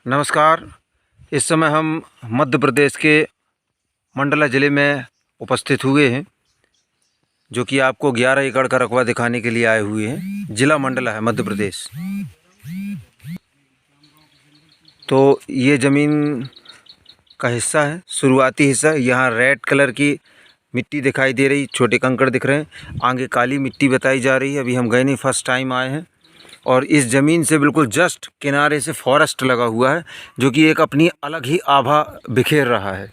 नमस्कार। इस समय हम मध्य प्रदेश के मंडला ज़िले में उपस्थित हुए हैं, जो कि आपको 11 एकड़ का रकबा दिखाने के लिए आए हुए हैं। ज़िला मंडला है मध्य प्रदेश। तो ये ज़मीन का हिस्सा है, शुरुआती हिस्सा। यहाँ रेड कलर की मिट्टी दिखाई दे रही, छोटे कंकड़ दिख रहे हैं। आगे काली मिट्टी बताई जा रही है। अभी हम गए नहीं, फर्स्ट टाइम आए हैं। और इस ज़मीन से बिल्कुल जस्ट किनारे से फॉरेस्ट लगा हुआ है, जो कि एक अपनी अलग ही आभा बिखेर रहा है।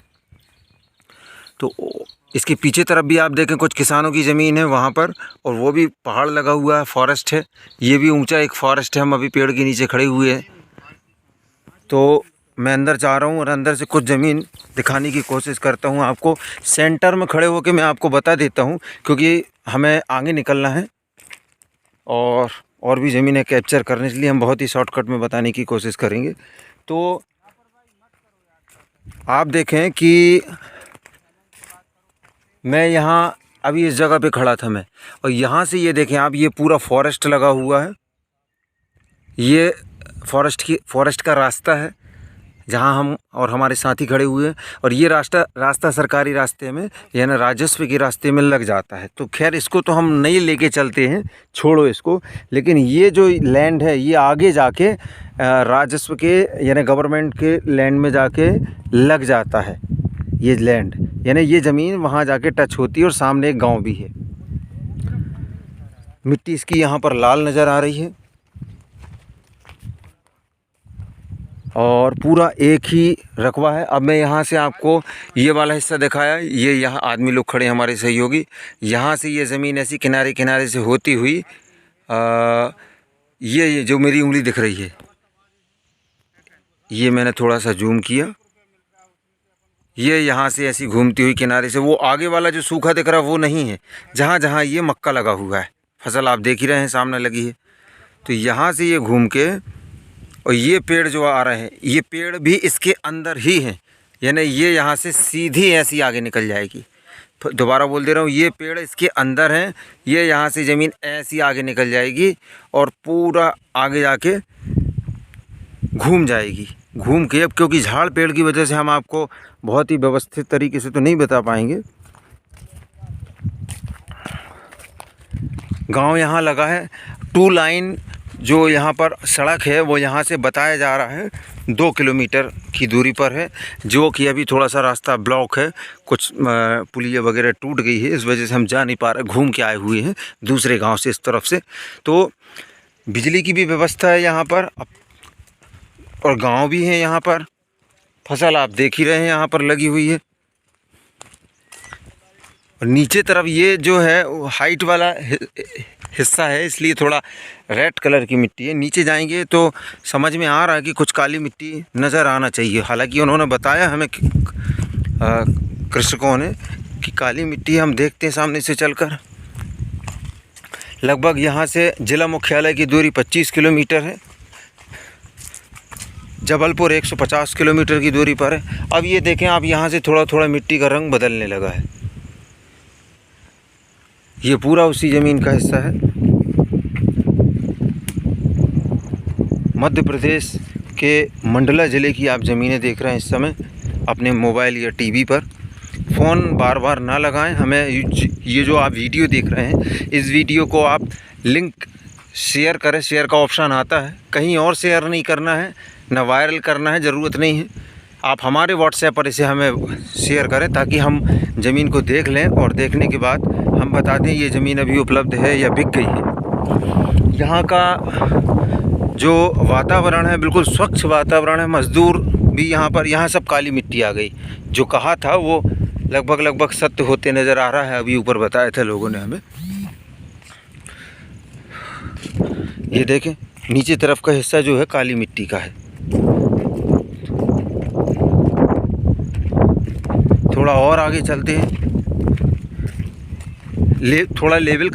तो इसके पीछे तरफ भी आप देखें, कुछ किसानों की ज़मीन है वहाँ पर, और वो भी पहाड़ लगा हुआ है, फॉरेस्ट है। ये भी ऊंचा एक फॉरेस्ट है। हम अभी पेड़ के नीचे खड़े हुए हैं। तो मैं अंदर जा रहा हूँ और अंदर से कुछ ज़मीन दिखाने की कोशिश करता हूँ आपको। सेंटर में खड़े होकर मैं आपको बता देता हूँ, क्योंकि हमें आगे निकलना है और भी ज़मीनें कैप्चर करने के लिए हम बहुत ही शॉर्टकट में बताने की कोशिश करेंगे। तो आप देखें कि मैं यहाँ अभी इस जगह पे खड़ा था मैं, और यहाँ से ये देखें आप, ये पूरा फॉरेस्ट लगा हुआ है। ये फॉरेस्ट का रास्ता है, जहाँ हम और हमारे साथी खड़े हुए हैं। और ये रास्ता सरकारी रास्ते में, यानी राजस्व के रास्ते में लग जाता है। तो खैर, इसको तो हम नहीं लेके चलते हैं, छोड़ो इसको। लेकिन ये जो लैंड है, ये आगे जाके राजस्व के यानी गवर्नमेंट के लैंड में जाके लग जाता है। ये लैंड यानी ये ज़मीन वहाँ जाके टच होती है, और सामने एक गाँव भी है। मिट्टी इसकी यहाँ पर लाल नज़र आ रही है, और पूरा एक ही रकबा है। अब मैं यहाँ से आपको ये वाला हिस्सा दिखाया, ये यहाँ आदमी लोग खड़े हैं हमारे सहयोगी। यहाँ से ये ज़मीन ऐसी किनारे किनारे से होती हुई ये जो मेरी उंगली दिख रही है, ये मैंने थोड़ा सा जूम किया, ये यहाँ से ऐसी घूमती हुई किनारे से। वो आगे वाला जो सूखा दिख रहा है वो नहीं है, जहाँ जहाँ ये मक्का लगा हुआ है, फसल आप देख ही रहे हैं सामने लगी है। तो यहाँ से ये घूम के, और ये पेड़ जो आ रहे हैं, ये पेड़ भी इसके अंदर ही हैं, यानी ये यहाँ से सीधी ऐसी आगे निकल जाएगी। दोबारा बोल दे रहा हूँ, ये पेड़ इसके अंदर हैं, ये यहाँ से ज़मीन ऐसी आगे निकल जाएगी और पूरा आगे जाके घूम जाएगी। घूम के, अब क्योंकि झाड़ पेड़ की वजह से हम आपको बहुत ही व्यवस्थित तरीके से तो नहीं बता पाएंगे। गांव यहाँ लगा है। 2 लाइन जो यहाँ पर सड़क है, वो यहाँ से बताया जा रहा है 2 किलोमीटर की दूरी पर है, जो कि अभी थोड़ा सा रास्ता ब्लॉक है। कुछ पुलिया वगैरह टूट गई है, इस वजह से हम जा नहीं पा रहे। घूम के आए हुए हैं दूसरे गांव से इस तरफ से। तो बिजली की भी व्यवस्था है यहाँ पर, और गांव भी है यहाँ पर। फसल आप देख ही रहे हैं यहाँ पर लगी हुई है। और नीचे तरफ ये जो है हाइट वाला हिस्सा है, इसलिए थोड़ा रेड कलर की मिट्टी है। नीचे जाएंगे तो समझ में आ रहा है कि कुछ काली मिट्टी नज़र आना चाहिए। हालांकि उन्होंने बताया हमें कृषकों ने कि काली मिट्टी हम देखते हैं सामने से चलकर। लगभग यहाँ से ज़िला मुख्यालय की दूरी 25 किलोमीटर है। जबलपुर 150 किलोमीटर की दूरी पर है। अब ये देखें आप, यहाँ से थोड़ा थोड़ा मिट्टी का रंग बदलने लगा है। ये पूरा उसी ज़मीन का हिस्सा है। मध्य प्रदेश के मंडला ज़िले की आप ज़मीनें देख रहे हैं इस समय अपने मोबाइल या टीवी पर। फ़ोन बार बार ना लगाएं। हमें ये जो आप वीडियो देख रहे हैं, इस वीडियो को आप लिंक शेयर करें। शेयर का ऑप्शन आता है, कहीं और शेयर नहीं करना है, ना वायरल करना है, ज़रूरत नहीं है। आप हमारे व्हाट्सएप पर इसे हमें शेयर करें, ताकि हम ज़मीन को देख लें, और देखने के बाद हम बता दें ये ज़मीन अभी उपलब्ध है या बिक गई है। यहाँ का जो वातावरण है, बिल्कुल स्वच्छ वातावरण है। मज़दूर भी यहाँ सब काली मिट्टी आ गई। जो कहा था वो लगभग सत्य होते नज़र आ रहा है। अभी ऊपर बताए थे लोगों ने हमें। ये देखें, नीचे तरफ का हिस्सा जो है काली मिट्टी का है। थोड़ा और आगे चलते हैं, थोड़ा लेवल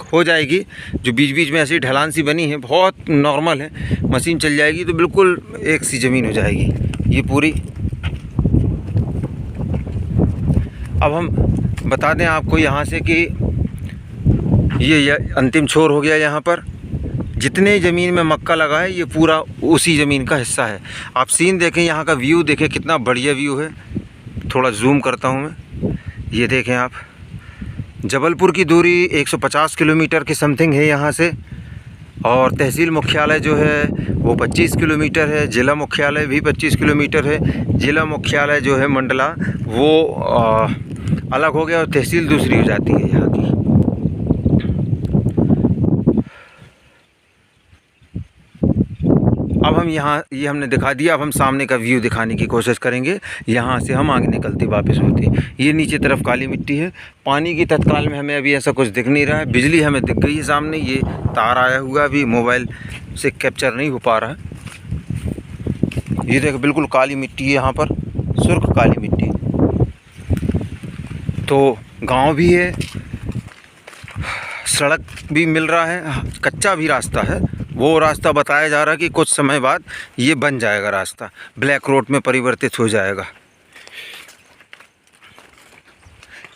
हो जाएगी। जो बीच बीच में ऐसी ढलान सी बनी है, बहुत नॉर्मल है। मशीन चल जाएगी तो बिल्कुल एक सी ज़मीन हो जाएगी ये पूरी। अब हम बता दें आपको यहाँ से कि ये अंतिम छोर हो गया यहाँ पर। जितने ज़मीन में मक्का लगा है ये पूरा उसी ज़मीन का हिस्सा है। आप सीन देखें, यहाँ का व्यू देखें, कितना बढ़िया व्यू है। थोड़ा जूम करता हूँ मैं, ये देखें आप। जबलपुर की दूरी 150 किलोमीटर के समथिंग है यहाँ से, और तहसील मुख्यालय जो है वो 25 किलोमीटर है। ज़िला मुख्यालय भी 25 किलोमीटर है। ज़िला मुख्यालय जो है मंडला वो अलग हो गया और तहसील दूसरी हो जाती है यहाँ की। अब हम यहाँ, ये हमने दिखा दिया, अब हम सामने का व्यू दिखाने की कोशिश करेंगे। यहाँ से हम आगे निकलते वापस होते। ये नीचे तरफ काली मिट्टी है। पानी की तत्काल में हमें अभी ऐसा कुछ दिख नहीं रहा है। बिजली हमें दिख गई है सामने, ये तार आया हुआ अभी मोबाइल से कैप्चर नहीं हो पा रहा है। ये देखो बिल्कुल काली मिट्टी है यहाँ पर, सुर्ख काली मिट्टी। तो गांव भी है, सड़क भी मिल रहा है, कच्चा भी रास्ता है। वो रास्ता बताया जा रहा है कि कुछ समय बाद ये बन जाएगा, रास्ता ब्लैक रोड में परिवर्तित हो जाएगा।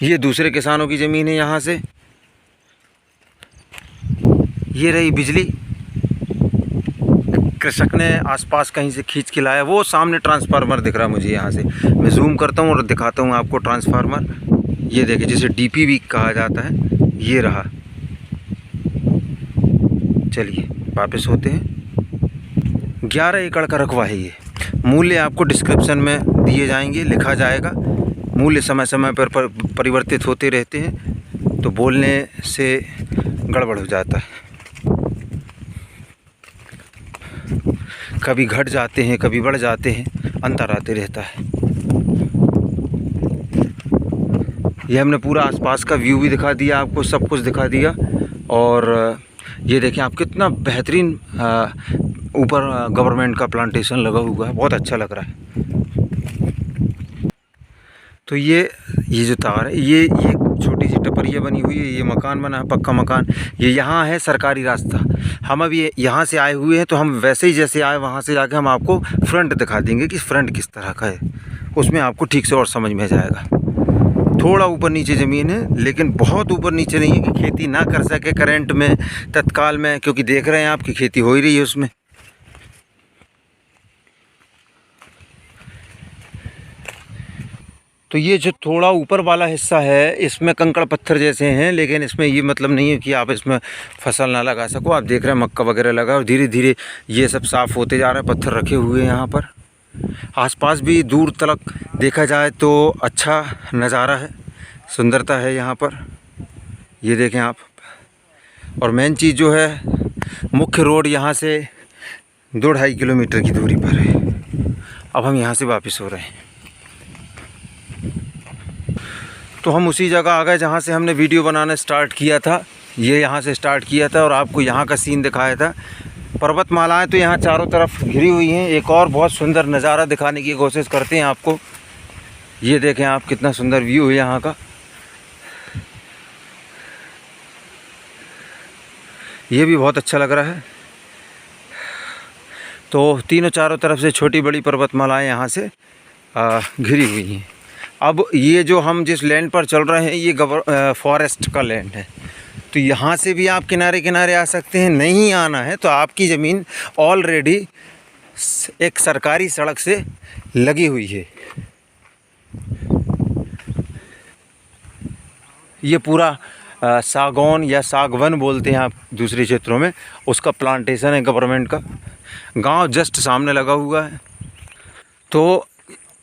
ये दूसरे किसानों की ज़मीन है। यहाँ से ये रही बिजली, कृषक ने आसपास कहीं से खींच के लाया। वो सामने ट्रांसफार्मर दिख रहा है मुझे, यहाँ से मैं जूम करता हूँ और दिखाता हूँ आपको ट्रांसफार्मर। ये देखिए, जिसे डीपी भी कहा जाता है, ये रहा। चलिए वापस होते हैं। 11 एकड़ का रकबा है ये। मूल्य आपको डिस्क्रिप्शन में दिए जाएंगे, लिखा जाएगा। मूल्य समय समय पर परिवर्तित होते रहते हैं, तो बोलने से गड़बड़ हो जाता है। कभी घट जाते हैं, कभी बढ़ जाते हैं, अंतर आते रहता है। ये हमने पूरा आसपास का व्यू भी दिखा दिया आपको, सब कुछ दिखा दिया। और ये देखें आप, कितना बेहतरीन ऊपर गवर्नमेंट का प्लांटेशन लगा हुआ है, बहुत अच्छा लग रहा है। तो ये जो तार है, ये छोटी सी टपरिया बनी हुई है, ये मकान बना है, पक्का मकान। ये यहाँ है सरकारी रास्ता। हम अभी यहाँ से आए हुए हैं, तो हम वैसे ही जैसे आए वहाँ से जाके हम आपको फ्रंट दिखा देंगे कि फ्रंट किस तरह का है। उसमें आपको ठीक से और समझ में जाएगा। थोड़ा ऊपर नीचे ज़मीन है, लेकिन बहुत ऊपर नीचे नहीं है कि खेती ना कर सके करंट में, तत्काल में, क्योंकि देख रहे हैं आपकी खेती हो ही रही है उसमें। तो ये जो थोड़ा ऊपर वाला हिस्सा है, इसमें कंकड़ पत्थर जैसे हैं, लेकिन इसमें ये मतलब नहीं है कि आप इसमें फसल ना लगा सको। आप देख रहे हैं मक्का वगैरह लगा, और धीरे धीरे ये सब साफ़ होते जा रहा है। पत्थर रखे हुए हैं यहाँ पर। आसपास भी दूर तक देखा जाए तो अच्छा नज़ारा है, सुंदरता है यहाँ पर। ये देखें आप। और मेन चीज़ जो है, मुख्य रोड यहाँ से 2-2.5 किलोमीटर की दूरी पर है। अब हम यहाँ से वापस हो रहे हैं। तो हम उसी जगह आ गए जहाँ से हमने वीडियो बनाना स्टार्ट किया था। ये यहाँ से स्टार्ट किया था और आपको यहाँ का सीन दिखाया था। पर्वतमालाएं तो यहाँ चारों तरफ घिरी हुई हैं। एक और बहुत सुंदर नज़ारा दिखाने की कोशिश करते हैं आपको। ये देखें आप, कितना सुंदर व्यू है यहाँ का। ये भी बहुत अच्छा लग रहा है। तो तीनों चारों तरफ से छोटी बड़ी पर्वतमालाएं यहाँ से घिरी हुई हैं। अब ये जो हम जिस लैंड पर चल रहे हैं, ये फॉरेस्ट का लैंड है। तो यहाँ से भी आप किनारे किनारे आ सकते हैं। नहीं आना है तो आपकी ज़मीन ऑलरेडी एक सरकारी सड़क से लगी हुई है। ये पूरा सागौन या सागवन बोलते हैं आप दूसरे क्षेत्रों में, उसका प्लांटेशन है गवर्नमेंट का। गांव जस्ट सामने लगा हुआ है। तो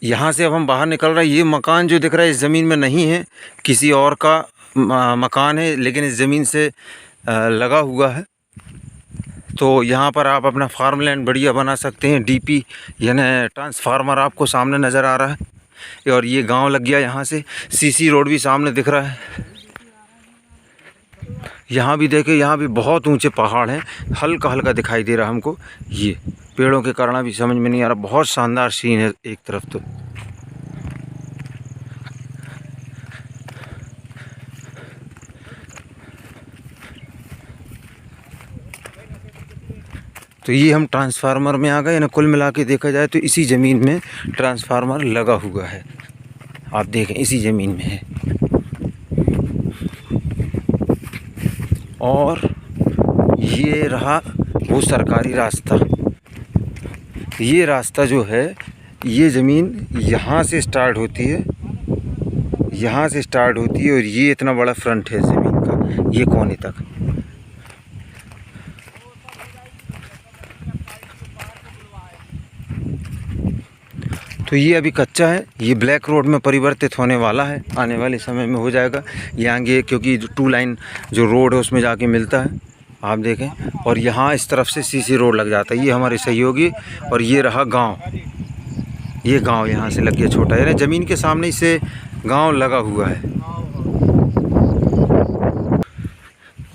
यहाँ से अब हम बाहर निकल रहे हैं। ये मकान जो दिख रहा है इस ज़मीन में नहीं है, किसी और का मकान है, लेकिन इस ज़मीन से लगा हुआ है। तो यहाँ पर आप अपना फार्म लैंड बढ़िया बना सकते हैं। डीपी यानी ट्रांसफार्मर आपको सामने नज़र आ रहा है। और ये गांव लग गया यहाँ से। सीसी रोड भी सामने दिख रहा है। यहाँ भी देखें, यहाँ भी बहुत ऊंचे पहाड़ हैं। हल्का हल्का दिखाई दे रहा हमको। ये पेड़ों के कारण भी समझ में नहीं आ रहा। बहुत शानदार सीन है एक तरफ। तो ये हम ट्रांसफार्मर में आ गए ना। कुल मिला के देखा जाए तो इसी ज़मीन में ट्रांसफार्मर लगा हुआ है। आप देखें, इसी ज़मीन में है। और ये रहा वो सरकारी रास्ता, ये रास्ता जो है, ये ज़मीन यहाँ से स्टार्ट होती है, यहाँ से स्टार्ट होती है और ये इतना बड़ा फ्रंट है ज़मीन का, ये कोने तक। तो ये अभी कच्चा है, ये ब्लैक रोड में परिवर्तित होने वाला है, आने वाले समय में हो जाएगा ये आगे, क्योंकि जो 2 लाइन जो रोड है उसमें जाके मिलता है, आप देखें। और यहाँ इस तरफ से सीसी रोड लग जाता है, ये हमारे सहयोगी। और ये रहा गांव, ये गांव यहाँ से लग गया छोटा, यानी ज़मीन के सामने से गांव लगा हुआ है।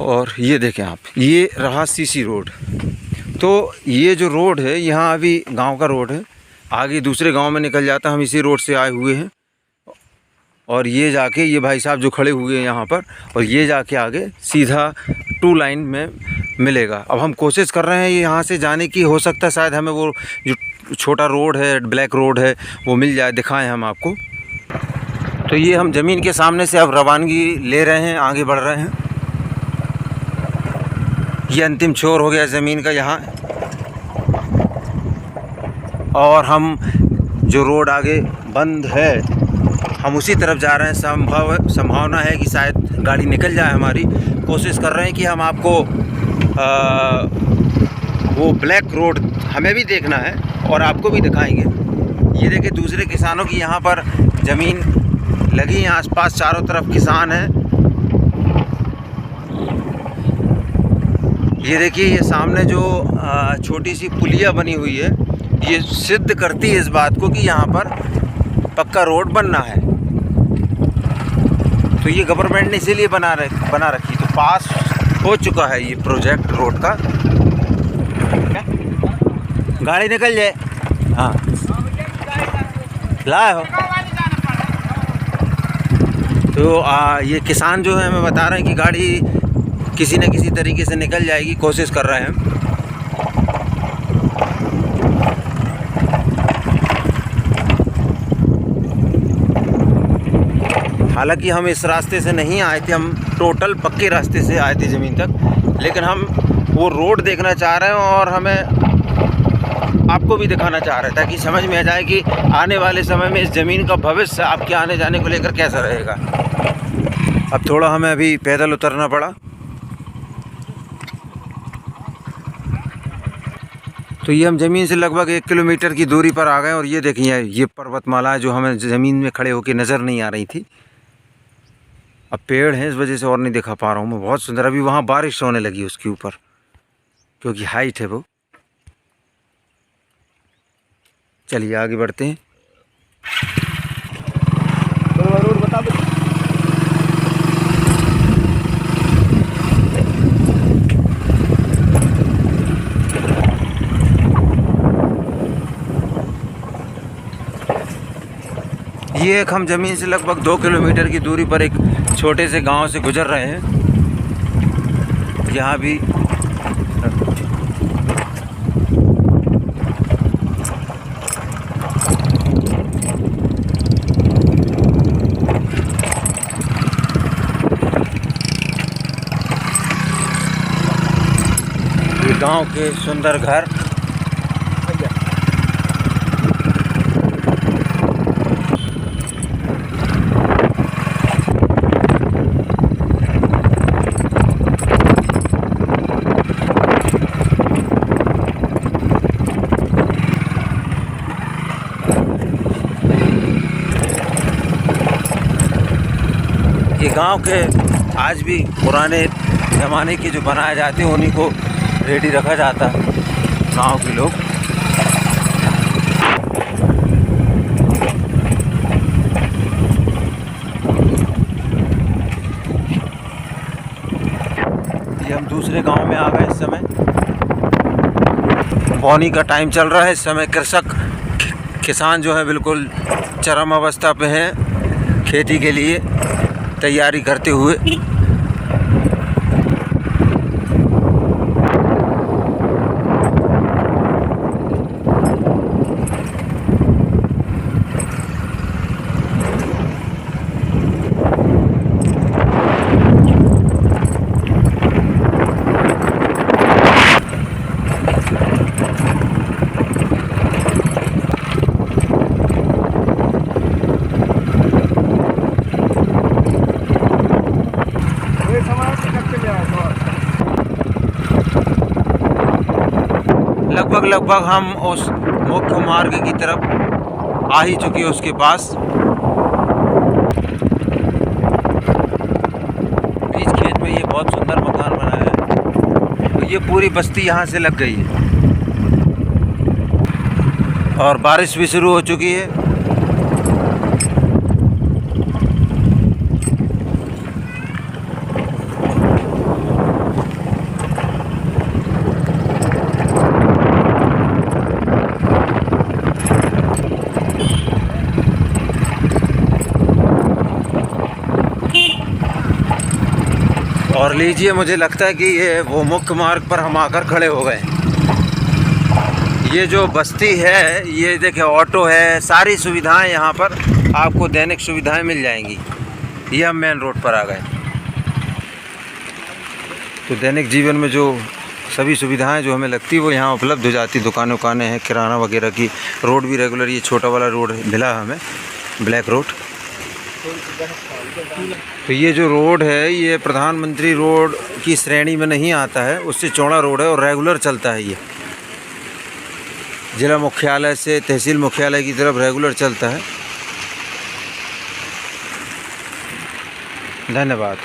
और ये देखें आप, ये रहा सीसी रोड। तो ये जो रोड है यहाँ अभी गांव का रोड है, आगे दूसरे गांव में निकल जाता, हम इसी रोड से आए हुए हैं। और ये जाके, ये भाई साहब जो खड़े हुए हैं यहाँ पर, और ये जाके आगे सीधा 2 लाइन में मिलेगा। अब हम कोशिश कर रहे हैं ये यहाँ से जाने की, हो सकता है शायद हमें वो जो छोटा रोड है, ब्लैक रोड है, वो मिल जाए, दिखाएं हम आपको। तो ये हम ज़मीन के सामने से अब रवानगी ले रहे हैं, आगे बढ़ रहे हैं। ये अंतिम छोर हो गया ज़मीन का यहाँ, और हम जो रोड आगे बंद है, हम उसी तरफ जा रहे हैं। संभावना है कि शायद गाड़ी निकल जाए हमारी। कोशिश कर रहे हैं कि हम आपको वो ब्लैक रोड हमें भी देखना है और आपको भी दिखाएंगे। ये देखिए, दूसरे किसानों की यहाँ पर ज़मीन लगी है, आसपास चारों तरफ किसान हैं। ये देखिए, ये सामने जो छोटी सी पुलिया बनी हुई है, ये सिद्ध करती है इस बात को कि यहाँ पर पक्का रोड बनना है। तो ये गवर्नमेंट ने इसीलिए बना रखी, तो पास हो चुका है ये प्रोजेक्ट रोड का। गाड़ी निकल जाए, हाँ लाए हो। तो ये किसान जो है हमें बता रहे हैं कि गाड़ी किसी न किसी तरीके से निकल जाएगी, कोशिश कर रहे हैं। हालांकि हम इस रास्ते से नहीं आए थे, हम टोटल पक्के रास्ते से आए थे ज़मीन तक, लेकिन हम वो रोड देखना चाह रहे हैं और हमें आपको भी दिखाना चाह रहे हैं, ताकि समझ में आ जाए कि आने वाले समय में इस ज़मीन का भविष्य आपके आने जाने को लेकर कैसा रहेगा। अब थोड़ा हमें अभी पैदल उतरना पड़ा। तो ये हम ज़मीन से लगभग 1 किलोमीटर की दूरी पर आ गए, और ये देखिए, ये पर्वतमाला जो हमें ज़मीन में खड़े होकर नज़र नहीं आ रही थी, अब पेड़ हैं इस वजह से और नहीं दिखा पा रहा हूँ मैं। बहुत सुंदर। अभी वहाँ बारिश होने लगी उसके ऊपर, क्योंकि हाइट है वो। चलिए आगे बढ़ते हैं। रोड बता दो। ये एक हम ज़मीन से लगभग 2 किलोमीटर की दूरी पर एक छोटे से गांव से गुजर रहे हैं। यहाँ भी ये गांव के सुंदर घर, ये गांव के आज भी पुराने ज़माने के जो बनाए जाते हैं उन्हीं को रेडी रखा जाता है गांव के लोग। ये हम दूसरे गांव में आ गए। इस समय बोनी का टाइम चल रहा है। इस समय किसान जो है बिल्कुल चरम अवस्था पे हैं, खेती के लिए तैयारी करते हुए। लगभग हम उस मुख्य मार्ग की तरफ आ ही चुके हैं उसके पास। बीच खेत में ये बहुत सुंदर मकान बना है। तो ये पूरी बस्ती यहाँ से लग गई है और बारिश भी शुरू हो चुकी है। और लीजिए, मुझे लगता है कि ये वो मुख्य मार्ग पर हम आकर खड़े हो गए। ये जो बस्ती है, ये देखिए ऑटो है, सारी सुविधाएं यहाँ पर आपको दैनिक सुविधाएं मिल जाएंगी। ये हम मेन रोड पर आ गए। तो दैनिक जीवन में जो सभी सुविधाएं जो हमें लगती है वो यहाँ उपलब्ध हो जाती। दुकानें उकानें हैं, किराना वगैरह की। रोड भी रेगुलर, ये छोटा वाला रोड मिला हमें, ब्लैक रोड। तो ये जो रोड है ये प्रधानमंत्री रोड की श्रेणी में नहीं आता है, उससे चौड़ा रोड है और रेगुलर चलता है। ये जिला मुख्यालय से तहसील मुख्यालय की तरफ रेगुलर चलता है। धन्यवाद।